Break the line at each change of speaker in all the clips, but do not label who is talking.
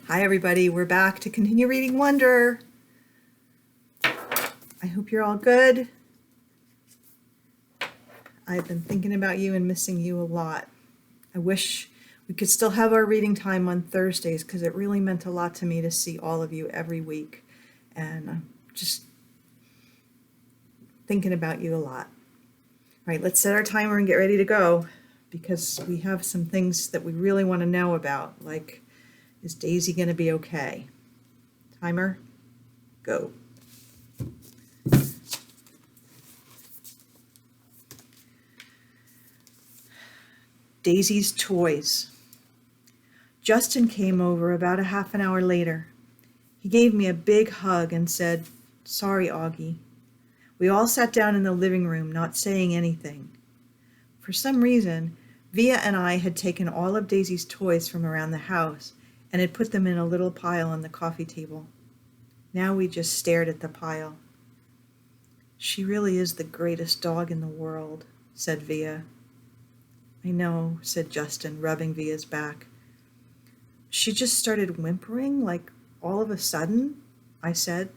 Hi everybody, we're back to continue reading Wonder. I hope you're all good. I've been thinking about you and missing you a lot. I wish we could still have our reading time on Thursdays because it really meant a lot to me to see all of you every week. And I'm just thinking about you a lot. All right, let's set our timer and get ready to go because we have some things that we really want to know about, like, is Daisy going to be okay? Timer, go. Daisy's toys. Justin came over about a half an hour later. He gave me a big hug and said, "Sorry, Augie." We all sat down in the living room, not saying anything. For some reason, Via and I had taken all of Daisy's toys from around the house and had put them in a little pile on the coffee table. Now we just stared at the pile. "She really is the greatest dog in the world," said Via. "I know," said Justin, rubbing Via's back. "She just started whimpering, like all of a sudden," I said.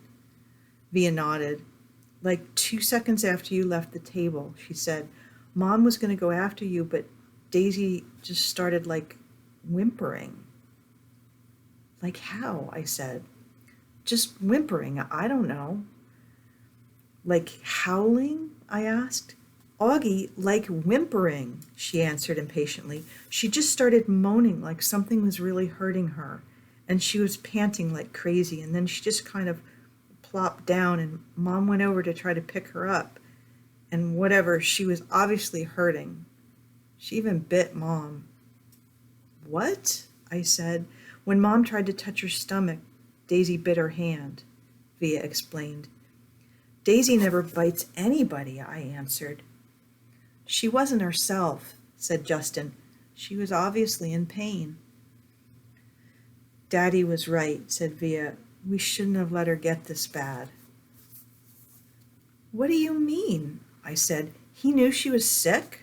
Via nodded. "Like 2 seconds after you left the table," she said. "Mom was going to go after you, but Daisy just started, like, whimpering." "Like how?" I said. "Just whimpering, I don't know." "Like howling?" I asked. "Augie, like whimpering," she answered impatiently. "She just started moaning like something was really hurting her, and she was panting like crazy, and then she just kind of plopped down, and Mom went over to try to pick her up, and whatever, she was obviously hurting. She even bit Mom." "What?" I said. "When Mom tried to touch her stomach, Daisy bit her hand," Via explained. "Daisy never bites anybody," I answered. "She wasn't herself," said Justin. "She was obviously in pain." "Daddy was right," said Via. "We shouldn't have let her get this bad." "What do you mean?" I said. "He knew she was sick?"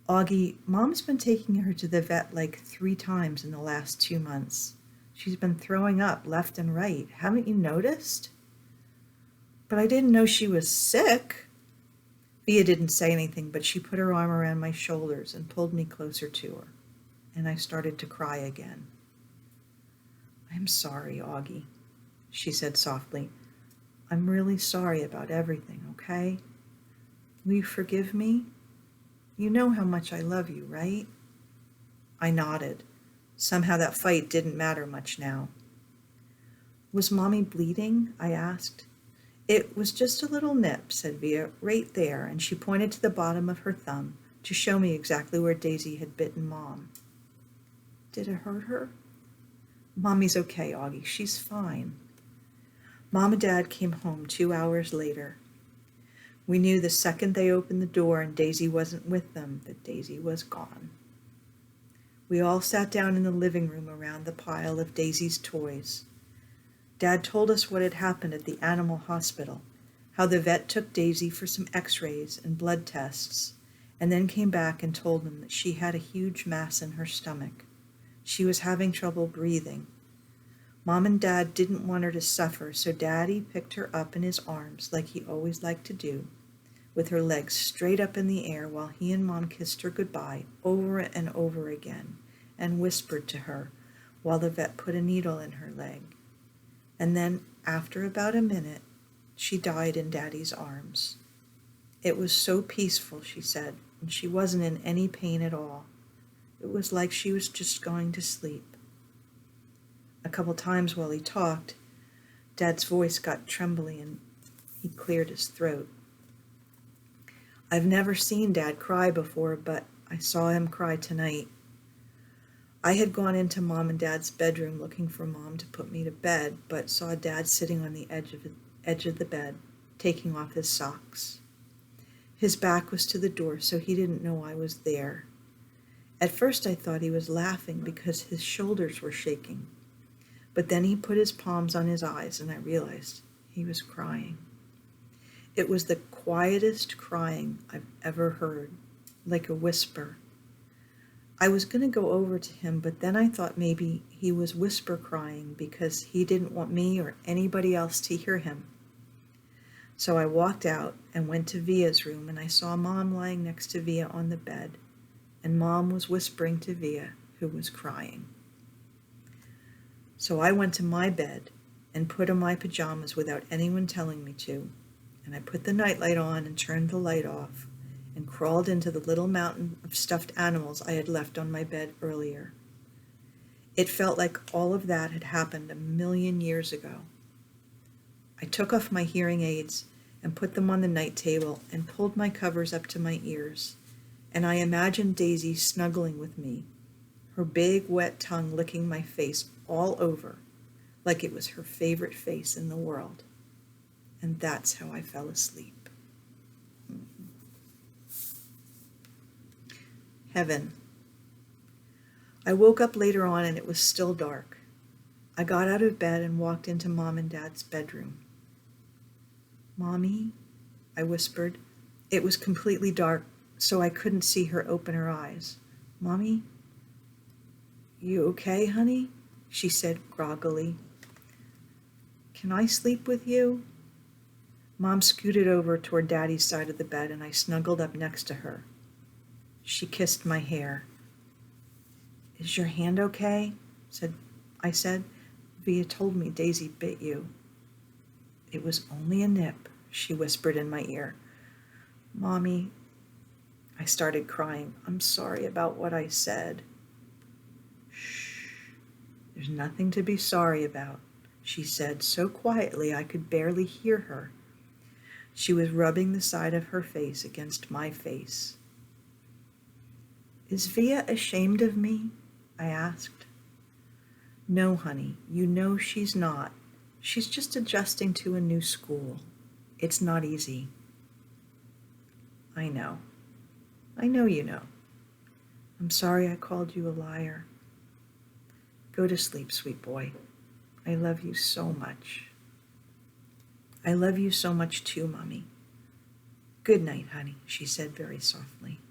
"Augie, Mom's been taking her to the vet like 3 times in the last 2 months. She's been throwing up left and right. Haven't you noticed?" "But I didn't know she was sick." Via didn't say anything, but she put her arm around my shoulders and pulled me closer to her, and I started to cry again. "I'm sorry, Augie," she said softly. "I'm really sorry about everything, okay? Will you forgive me? You know how much I love you, right?" I nodded. Somehow that fight didn't matter much now. "Was Mommy bleeding?" I asked. "It was just a little nip," said Via, "right there," and she pointed to the bottom of her thumb to show me exactly where Daisy had bitten Mom. "Did it hurt her?" "Mommy's okay, Augie. She's fine." Mom and Dad came home 2 hours later. We knew the second they opened the door and Daisy wasn't with them that Daisy was gone. We all sat down in the living room around the pile of Daisy's toys. Dad told us what had happened at the animal hospital, how the vet took Daisy for some x-rays and blood tests, and then came back and told them that she had a huge mass in her stomach. She was having trouble breathing. Mom and Dad didn't want her to suffer, so Daddy picked her up in his arms like he always liked to do, with her legs straight up in the air while he and Mom kissed her goodbye over and over again and whispered to her while the vet put a needle in her leg. And then, after about a minute, she died in Daddy's arms. It was so peaceful, she said, and she wasn't in any pain at all. It was like she was just going to sleep. A couple times while he talked, Dad's voice got trembly and he cleared his throat. I've never seen Dad cry before, but I saw him cry tonight. I had gone into Mom and Dad's bedroom looking for Mom to put me to bed, but saw Dad sitting on the edge of the bed, taking off his socks. His back was to the door, so he didn't know I was there. At first I thought he was laughing because his shoulders were shaking, but then he put his palms on his eyes and I realized he was crying. It was the quietest crying I've ever heard, like a whisper. I was going to go over to him, but then I thought maybe he was whisper crying because he didn't want me or anybody else to hear him. So I walked out and went to Via's room, and I saw Mom lying next to Via on the bed, and Mom was whispering to Via, who was crying. So I went to my bed and put on my pajamas without anyone telling me to, and I put the nightlight on and turned the light off and crawled into the little mountain of stuffed animals I had left on my bed earlier. It felt like all of that had happened 1,000,000 years ago. I took off my hearing aids and put them on the night table and pulled my covers up to my ears, and I imagined Daisy snuggling with me, her big wet tongue licking my face all over like it was her favorite face in the world. And that's how I fell asleep. Heaven. I woke up later on and it was still dark. I got out of bed and walked into Mom and Dad's bedroom. "Mommy," I whispered. It was completely dark, so I couldn't see her open her eyes. "Mommy, you okay, honey?" she said groggily. "Can I sleep with you?" Mom scooted over toward Daddy's side of the bed, and I snuggled up next to her. She kissed my hair. "Is your hand okay?" I said. "Via told me Daisy bit you." "It was only a nip," she whispered in my ear. "Mommy," I started crying. "I'm sorry about what I said." "Shh, there's nothing to be sorry about," she said so quietly I could barely hear her. She was rubbing the side of her face against my face. "Is Via ashamed of me?" I asked. "No, honey, you know she's not. She's just adjusting to a new school. It's not easy." "I know. I know you know. I'm sorry I called you a liar. Go to sleep, sweet boy. I love you so much." "I love you so much too, Mommy." "Good night, honey," she said very softly.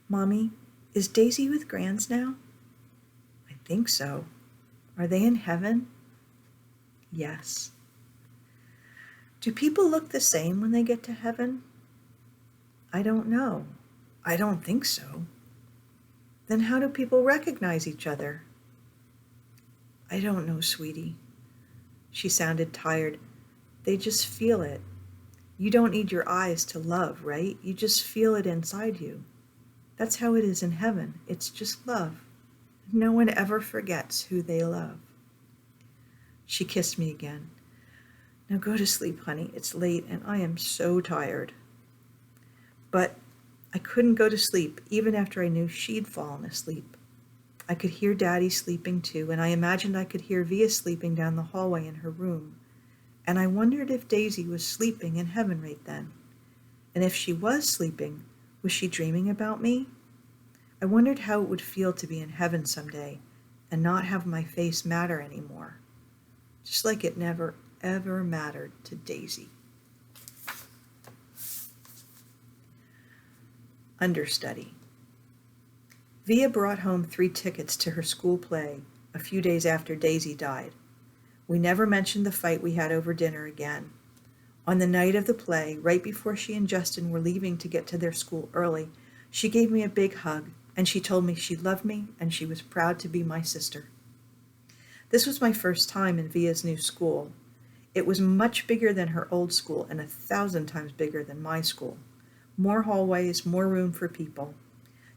"Mommy, is Daisy with Grands now?" "I think so. Are they in heaven?" "Yes." "Do people look the same when they get to heaven?" "I don't know. I don't think so." "Then how do people recognize each other?" "I don't know, sweetie." She sounded tired. "They just feel it. You don't need your eyes to love, right? You just feel it inside you. That's how it is in heaven. It's just love. No one ever forgets who they love." She kissed me again. "Now go to sleep, honey. It's late and I am so tired." But I couldn't go to sleep even after I knew she'd fallen asleep. I could hear Daddy sleeping too, and I imagined I could hear Via sleeping down the hallway in her room. And I wondered if Daisy was sleeping in heaven right then. And if she was sleeping, was she dreaming about me? I wondered how it would feel to be in heaven someday and not have my face matter anymore, just like it never, ever mattered to Daisy. Understudy. Via brought home 3 tickets to her school play a few days after Daisy died. We never mentioned the fight we had over dinner again. On the night of the play, right before she and Justin were leaving to get to their school early, she gave me a big hug, and she told me she loved me and she was proud to be my sister. This was my first time in Via's new school. It was much bigger than her old school and 1,000 times bigger than my school. More hallways, more room for people.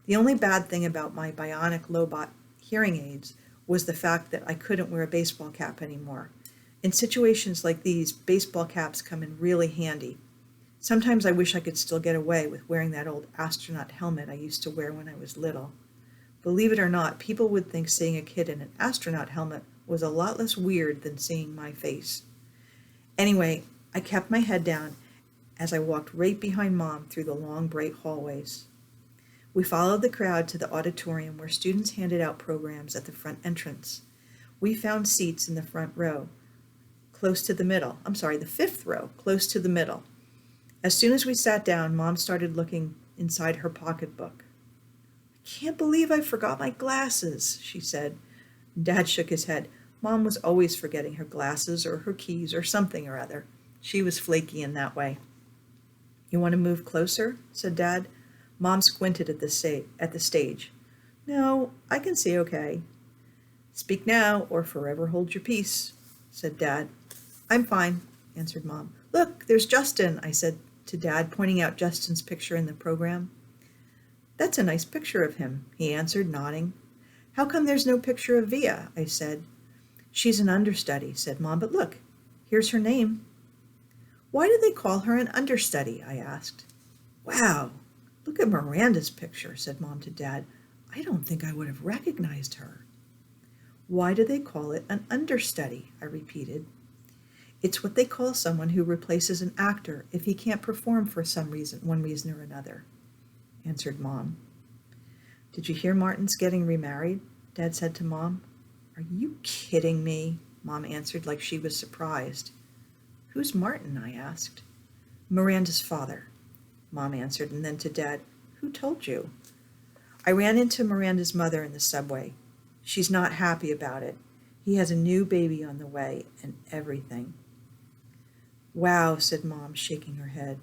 The only bad thing about my bionic Lobot hearing aids was the fact that I couldn't wear a baseball cap anymore. In situations like these, baseball caps come in really handy. Sometimes I wish I could still get away with wearing that old astronaut helmet I used to wear when I was little. Believe it or not, people would think seeing a kid in an astronaut helmet was a lot less weird than seeing my face. Anyway, I kept my head down as I walked right behind Mom through the long, bright hallways. We followed the crowd to the auditorium where students handed out programs at the front entrance. We found seats in the front row, the 5th row, close to the middle. As soon as we sat down, Mom started looking inside her pocketbook. "I Can't believe I forgot my glasses, she said. Dad shook his head. Mom was always forgetting her glasses or her keys or something or other. She was flaky in that way. You want to move closer? Said Dad. Mom squinted at the stage. No, I can see okay. Speak now or forever hold your peace, said Dad. I'm fine, answered Mom. Look, there's Justin, I said to Dad, pointing out Justin's picture in the program. That's a nice picture of him, he answered, nodding. How come there's no picture of Via? I said. She's an understudy, said Mom, but look, here's her name. Why do they call her an understudy? I asked. Wow, look at Miranda's picture, said Mom to Dad. I don't think I would have recognized her. Why do they call it an understudy? I repeated. It's what they call someone who replaces an actor if he can't perform for one reason or another, answered Mom. Did you hear Martin's getting remarried? Dad said to Mom. Are you kidding me? Mom answered like she was surprised. Who's Martin? I asked. Miranda's father, Mom answered, and then to Dad, who told you? I ran into Miranda's mother in the subway. She's not happy about it. He has a new baby on the way and everything. Wow, said Mom, shaking her head.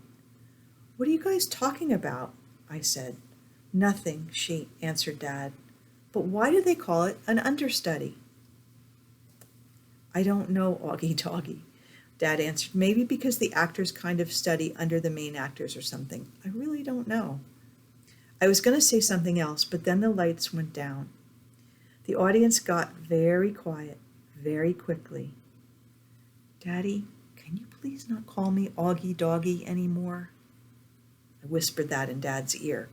What are you guys talking about? I said. Nothing, she answered Dad. But why do they call it an understudy? I don't know, Augie Doggy, Dad answered. Maybe because the actors kind of study under the main actors or something. I really don't know. I was going to say something else, but then the lights went down. The audience got very quiet, very quickly. Daddy, can you please not call me Augie Doggy anymore? I whispered that in Dad's ear.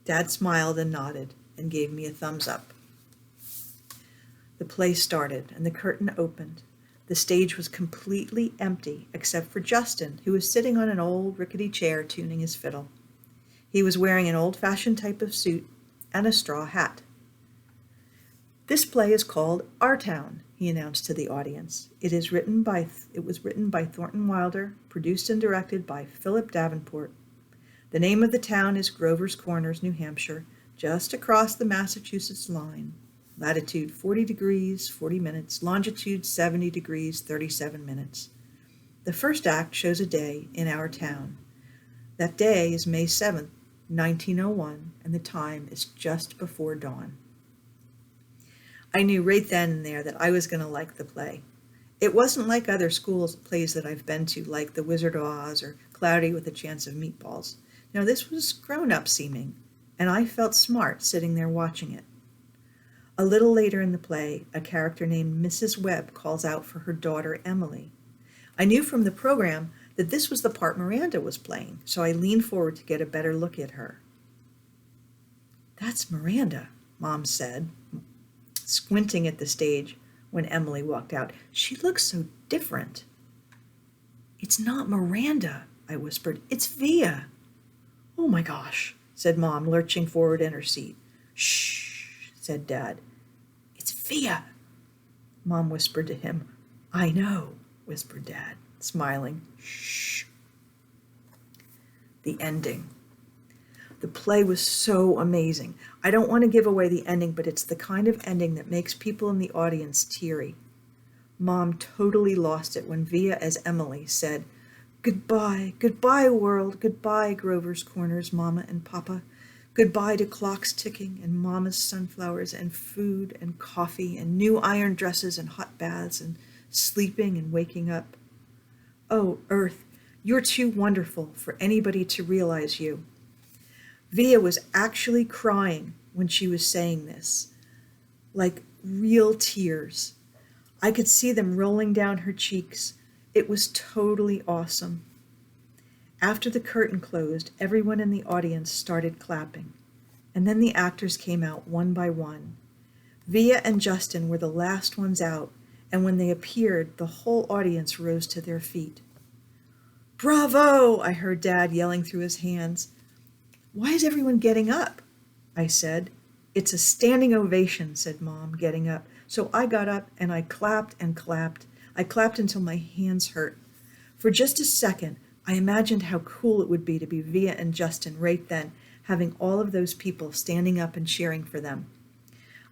Dad smiled and nodded and gave me a thumbs up. The play started and the curtain opened. The stage was completely empty except for Justin, who was sitting on an old rickety chair tuning his fiddle. He was wearing an old-fashioned type of suit and a straw hat. This play is called Our Town, he announced to the audience. It was written by Thornton Wilder, produced and directed by Philip Davenport. The name of the town is Grover's Corners, New Hampshire, just across the Massachusetts line. Latitude 40 degrees, 40 minutes, longitude 70 degrees, 37 minutes. The first act shows a day in our town. That day is May 7th, 1901, and the time is just before dawn. I knew right then and there that I was going to like the play. It wasn't like other plays that I've been to, like The Wizard of Oz or Cloudy with a Chance of Meatballs. No, this was grown-up seeming, and I felt smart sitting there watching it. A little later in the play, a character named Mrs. Webb calls out for her daughter, Emily. I knew from the program that this was the part Miranda was playing, so I leaned forward to get a better look at her. That's Miranda, Mom said, squinting at the stage when Emily walked out. She looks so different. It's not Miranda, I whispered. It's Via. Oh my gosh, said Mom, lurching forward in her seat. Shh, said Dad. It's Via. Mom whispered to him. I know, whispered Dad, smiling. Shh. The ending. The play was so amazing. I don't want to give away the ending, but it's the kind of ending that makes people in the audience teary. Mom totally lost it when Via as Emily said, Goodbye, goodbye world, goodbye Grover's Corners, Mama and Papa. Goodbye to clocks ticking and Mama's sunflowers and food and coffee and new iron dresses and hot baths and sleeping and waking up. Oh, Earth, you're too wonderful for anybody to realize you. Via was actually crying when she was saying this, like real tears. I could see them rolling down her cheeks. It was totally awesome. After the curtain closed, everyone in the audience started clapping, and then the actors came out one by one. Via and Justin were the last ones out, and when they appeared, the whole audience rose to their feet. Bravo! I heard Dad yelling through his hands. Why is everyone getting up? I said. It's a standing ovation, said Mom, getting up. So I got up and I clapped and clapped. I clapped until my hands hurt. For just a second, I imagined how cool it would be to be Via and Justin right then, having all of those people standing up and cheering for them.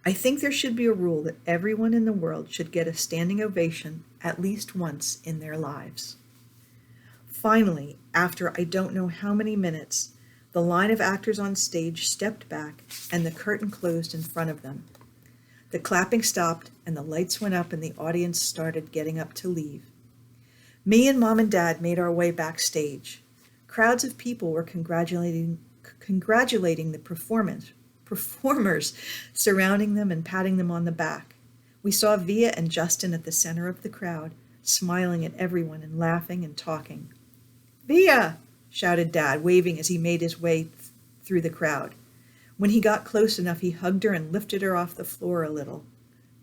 I think there should be a rule that everyone in the world should get a standing ovation at least once in their lives. Finally, after I don't know how many minutes, the line of actors on stage stepped back and the curtain closed in front of them. The clapping stopped and the lights went up and the audience started getting up to leave. Me and Mom and Dad made our way backstage. Crowds of people were congratulating the performers surrounding them and patting them on the back. We saw Via and Justin at the center of the crowd, smiling at everyone and laughing and talking. "Via!" shouted Dad, waving as he made his way through the crowd. When he got close enough, he hugged her and lifted her off the floor a little.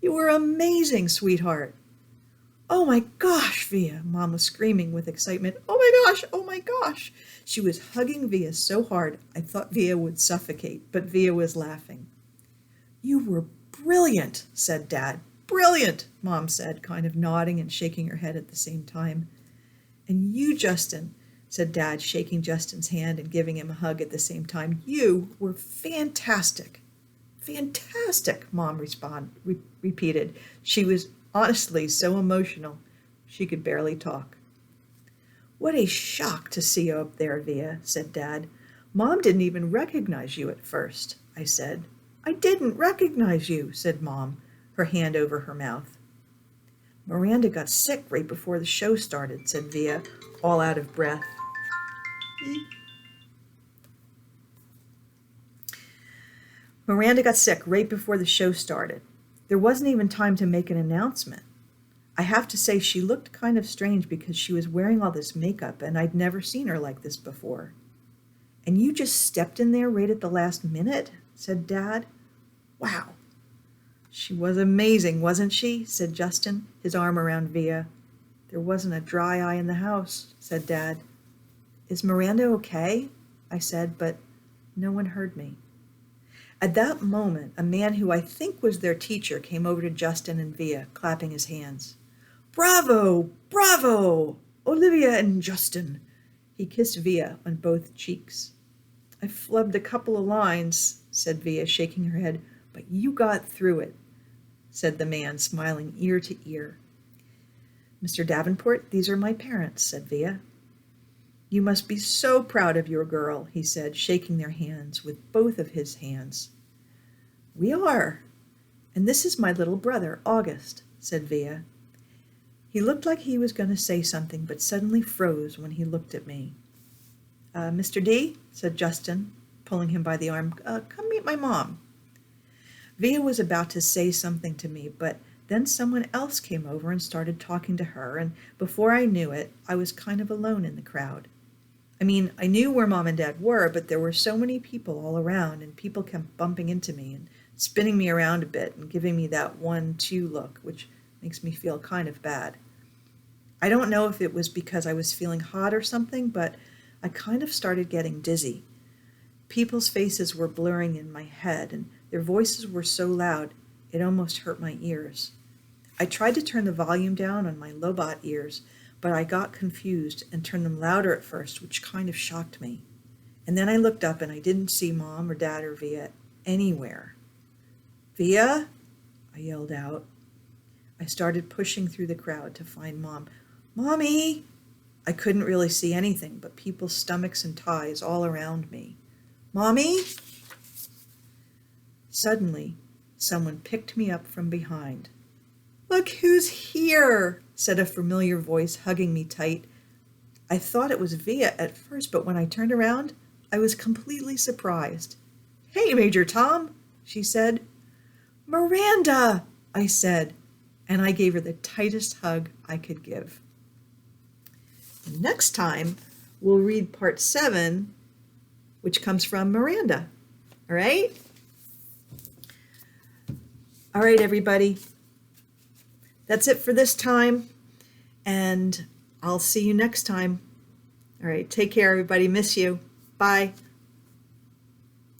"You were amazing, sweetheart." "Oh my gosh, Via!" Mom was screaming with excitement. "Oh my gosh, oh my gosh!" She was hugging Via so hard I thought Via would suffocate, but Via was laughing. "You were brilliant," said Dad. "Brilliant," Mom said, kind of nodding and shaking her head at the same time. "And you, Justin," said Dad, shaking Justin's hand and giving him a hug at the same time. "You were fantastic." "Fantastic," Mom repeated. She was honestly so emotional she could barely talk. "What a shock to see you up there, Via," said Dad. "Mom didn't even recognize you at first," I said. "I didn't recognize you," said Mom, her hand over her mouth. "Miranda got sick right before the show started," said Via, all out of breath. "Miranda got sick right before the show started. There wasn't even time to make an announcement. I have to say she looked kind of strange because she was wearing all this makeup and I'd never seen her like this before." "And you just stepped in there right at the last minute?" said Dad. "Wow." "She was amazing, wasn't she?" said Justin, his arm around Via. "There wasn't a dry eye in the house," said Dad. "Is Miranda okay?" I said, but no one heard me. At that moment, a man who I think was their teacher came over to Justin and Via, clapping his hands. "Bravo! Bravo! Olivia and Justin!" He kissed Via on both cheeks. "I flubbed a couple of lines," said Via, shaking her head. "But you got through it," said the man, smiling ear to ear. "Mr. Davenport, these are my parents," said Via. "You must be so proud of your girl," he said, shaking their hands with both of his hands. "We are. And this is my little brother, August," said Via. He looked like he was going to say something, but suddenly froze when he looked at me. "Mr. D," said Justin, pulling him by the arm, "come meet my mom." Via was about to say something to me, but then someone else came over and started talking to her, and before I knew it, I was kind of alone in the crowd. I mean, I knew where Mom and Dad were, but there were so many people all around, and people kept bumping into me and spinning me around a bit and giving me that 1-2 look, which makes me feel kind of bad. I don't know if it was because I was feeling hot or something, but I kind of started getting dizzy. People's faces were blurring in my head, and their voices were so loud it almost hurt my ears. I tried to turn the volume down on my Lobot ears, but I got confused and turned them louder at first, which kind of shocked me. And then I looked up and I didn't see Mom or Dad or Via anywhere. "Via?" I yelled out. I started pushing through the crowd to find Mom. "Mommy!" I couldn't really see anything but people's stomachs and thighs all around me. "Mommy?" Suddenly, someone picked me up from behind. "Look who's here," said a familiar voice, hugging me tight. I thought it was Via at first, but when I turned around, I was completely surprised. "Hey, Major Tom," she said. "Miranda," I said, and I gave her the tightest hug I could give. Next time, we'll read part 7, which comes from Miranda. All right? All right, everybody. That's it for this time, and I'll see you next time. All right, take care, everybody. Miss you. Bye.